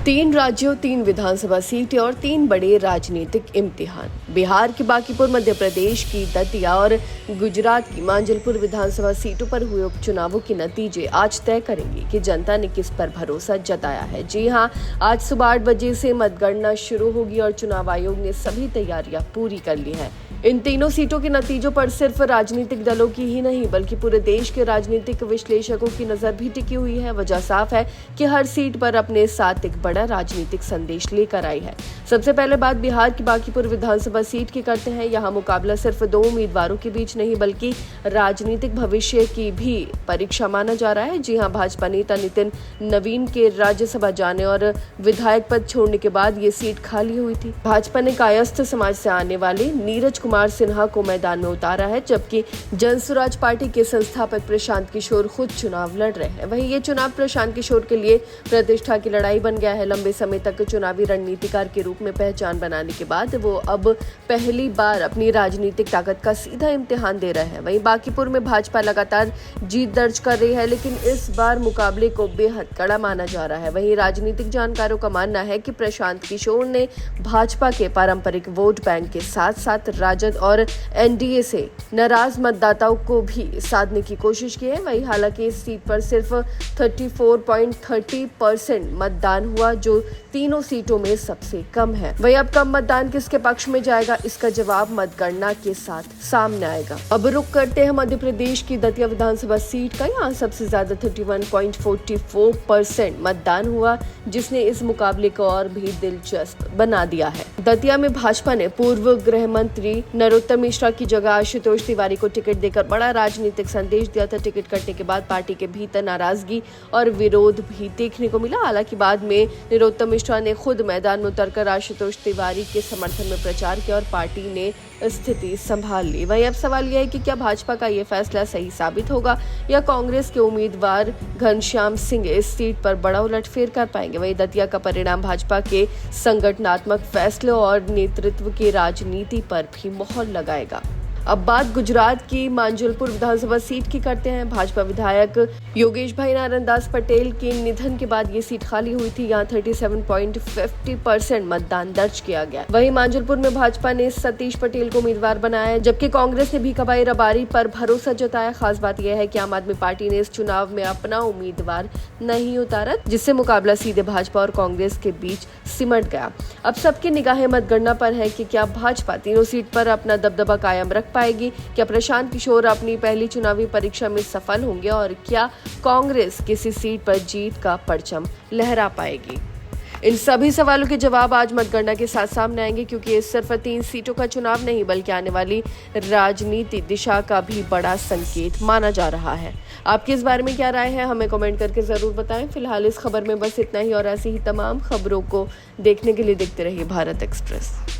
तीन राज्यों, तीन विधानसभा सीटें और तीन बड़े राजनीतिक इम्तिहान। बिहार की बांकीपुर, मध्य प्रदेश की दतिया और गुजरात की मांजलपुर विधानसभा सीटों पर हुए उपचुनावों के नतीजे आज तय करेंगे कि जनता ने किस पर भरोसा जताया है। जी हां, आज सुबह 8 बजे से मतगणना शुरू होगी और चुनाव आयोग ने सभी तैयारियां पूरी कर ली हैं। इन तीनों सीटों के नतीजों पर सिर्फ राजनीतिक दलों की ही नहीं बल्कि पूरे देश के राजनीतिक विश्लेषकों की नजर भी टिकी हुई है। वजह साफ है कि हर सीट पर अपने साथ एक बड़ा राजनीतिक संदेश लेकर आई है। सबसे पहले बात बिहार की बांकीपुर विधानसभा सीट की करते हैं। यहाँ मुकाबला सिर्फ दो उम्मीदवारों के बीच नहीं बल्कि राजनीतिक भविष्य की भी परीक्षा माना जा रहा है। जी हाँ, भाजपा नेता नितिन नवीन के राज्यसभा जाने और विधायक पद छोड़ने के बाद ये सीट खाली हुई थी। भाजपा ने कायस्थ समाज से आने वाले नीरज कुमार सिन्हा को मैदान में उतारा है, जबकि जनसुराज पार्टी के संस्थापक प्रशांत किशोर खुद चुनाव लड़ रहे हैं। वहीं ये चुनाव प्रशांत किशोर के लिए प्रतिष्ठा की लड़ाई बन गया है। लंबे समय तक चुनावी रणनीतिकार के रूप में पहचान बनाने के बाद वो अब पहली बार अपनी राजनीतिक ताकत का सीधा इम्तिहान दे रहे हैं। वहीं बांकीपुर में भाजपा लगातार जीत दर्ज कर रही है, लेकिन इस बार मुकाबले को बेहद कड़ा माना जा रहा है। वहीं राजनीतिक जानकारों का मानना है कि प्रशांत किशोर ने भाजपा के पारंपरिक वोट बैंक के साथ साथ राजद और एनडीए से नाराज मतदाताओं को भी साधने की कोशिश की है। वहीं हालांकि इस सीट पर सिर्फ 34.30% मतदान हुआ, जो तीनों सीटों में सबसे कम है। वहीं अब कम मतदान किसके पक्ष में जाएगा, इसका जवाब मतगणना के साथ सामने आएगा। अब रुक करते हैं मध्य प्रदेश की दतिया विधानसभा सीट का। यहाँ सबसे ज्यादा 31.44% मतदान हुआ, जिसने इस मुकाबले को और भी दिलचस्प बना दिया है। दतिया में भाजपा ने पूर्व गृह मंत्री नरोत्तम मिश्रा की जगह आशुतोष तिवारी को टिकट देकर बड़ा राजनीतिक संदेश दिया था। टिकट कटने के बाद पार्टी के भीतर नाराजगी और विरोध भी देखने को मिला। हालांकि बाद में नरोत्तम मिश्रा ने खुद मैदान में उतरकर आशुतोष तिवारी के समर्थन में प्रचार किया और पार्टी ने स्थिति संभाल ली। वहीं अब सवाल यह है कि क्या भाजपा का ये फैसला सही साबित होगा या कांग्रेस के उम्मीदवार घनश्याम सिंह इस सीट पर बड़ा उलटफेर कर पाएंगे। वहीं दतिया का परिणाम भाजपा के संगठनात्मक फैसलों और नेतृत्व की राजनीति पर भी मोहर लगाएगा। अब बात गुजरात की मांजलपुर विधानसभा सीट की करते हैं। भाजपा विधायक योगेश भाई नारायणदास पटेल के निधन के बाद ये सीट खाली हुई थी। यहाँ 37.50% मतदान दर्ज किया गया। वहीं मांजलपुर में भाजपा ने सतीश पटेल को उम्मीदवार बनाया, जबकि कांग्रेस ने भीखाभाई रबारी पर भरोसा जताया। खास बात यह है कि आम आदमी पार्टी ने इस चुनाव में अपना उम्मीदवार नहीं उतारा, जिससे मुकाबला सीधे भाजपा और कांग्रेस के बीच सिमट गया। अब सबकी निगाहें मतगणना पर है कि क्या भाजपा तीनों सीट पर अपना दबदबा कायम रख पाएगी, क्या प्रशांत किशोर अपनी पहली चुनावी परीक्षा में सफल होंगे और क्या कांग्रेस किसी सीट पर जीत का परचम लहरा पाएगी। इन सभी सवालों के जवाब आज मतगणना के साथ सामने आएंगे, क्योंकि ये सिर्फ 3 सीटों का चुनाव नहीं बल्कि आने वाली राजनीति दिशा का भी बड़ा संकेत माना जा रहा है। आपकी इस बारे में क्या राय है, हमें कमेंट करके जरूर बताएं। फिलहाल इस खबर में बस इतना ही और ऐसी ही तमाम खबरों को देखने के लिए देखते रहिए भारत एक्सप्रेस।